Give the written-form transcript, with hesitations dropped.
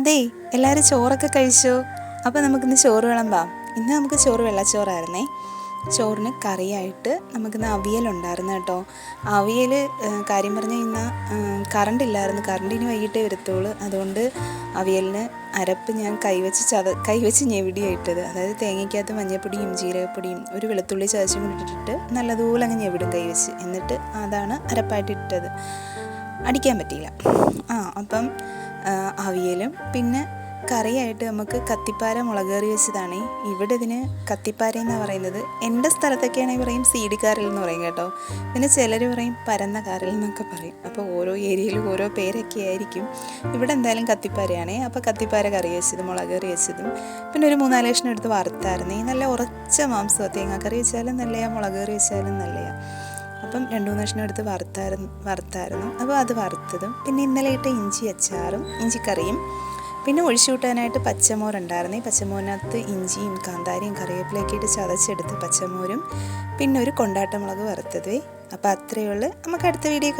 അതെ, എല്ലാവരും ചോറൊക്കെ കഴിച്ചോ? അപ്പോൾ നമുക്കിന്ന് ചോറ് വിളമ്പാം. ഇന്ന് നമുക്ക് ചോറ് വെള്ളച്ചോറായിരുന്നേ. ചോറിന് കറിയായിട്ട് നമുക്കിന്ന് അവിയലുണ്ടായിരുന്നു കേട്ടോ. അവിയൽ കാര്യം പറഞ്ഞു കഴിഞ്ഞാൽ കറണ്ട് ഇല്ലായിരുന്നു. കറണ്ട് ഇനി വൈകിട്ടേ വരത്തുള്ളൂ. അതുകൊണ്ട് അവിയലിന് അരപ്പ് ഞാൻ കൈവച്ച് ഞെവിടിയായിട്ടത്. അതായത് തേങ്ങയ്ക്കകത്ത് മഞ്ഞൾപ്പൊടിയും ജീരകപ്പൊടിയും ഒരു വെളുത്തുള്ളി ചതച്ചും കൂടി ഇട്ടിട്ട് നല്ലതുപോലെ അങ്ങ് ഞെവിടും കൈവച്ച്. എന്നിട്ട് അതാണ് അരപ്പായിട്ട് ഇട്ടത്. അടിക്കാൻ പറ്റിയില്ല. അപ്പം അവിയലും പിന്നെ കറിയായിട്ട് നമുക്ക് കത്തിപ്പാര മുളക് കറി വെച്ചതാണ്. ഇവിടെ ഇതിന് കത്തിപ്പാര എന്നാണ് പറയുന്നത്. എൻ്റെ സ്ഥലത്തൊക്കെയാണെങ്കിൽ പറയും സീഡിക്കാരൽ എന്ന് പറയും കേട്ടോ. പിന്നെ ചിലർ പറയും പരന്ന കാരൽ എന്നൊക്കെ പറയും. അപ്പോൾ ഓരോ ഏരിയയിലും ഓരോ പേരൊക്കെ ആയിരിക്കും. ഇവിടെ എന്തായാലും കത്തിപ്പാരയാണേ. അപ്പോൾ കത്തിപ്പാര കറി വെച്ചതും മുളക് കറി വെച്ചതും പിന്നെ ഒരു 3-4 കഷ്ണം എടുത്ത് വറുത്തായിരുന്നേ. നല്ല ഉറച്ച മാംസം. തേങ്ങാക്കറി വെച്ചാലും നല്ലയാ, മുളക് കറി വെച്ചാലും നല്ലയാ. അപ്പം 2-3 കഷ്ണം എടുത്ത് വറുത്തായിരുന്നു. അപ്പോൾ അത് വറുത്തതും പിന്നെ ഇന്നലെ ഇട്ട ഇഞ്ചി അച്ചാറും ഇഞ്ചിക്കറിയും പിന്നെ ഒഴിച്ചു കൂട്ടാനായിട്ട് പച്ചമോരുണ്ടായിരുന്നേ. പച്ചമോരിനകത്ത് ഇഞ്ചിയും കാന്താരിയും കറിവേപ്പിലയൊക്കെ ഇട്ട് ചതച്ചെടുത്ത് പച്ചമോരും പിന്നെ ഒരു കൊണ്ടാട്ടമുളക് വറുത്തതേ. അപ്പോൾ അത്രയേ ഉള്ളൂ. നമുക്ക് അടുത്ത വീഡിയോ കാണാം.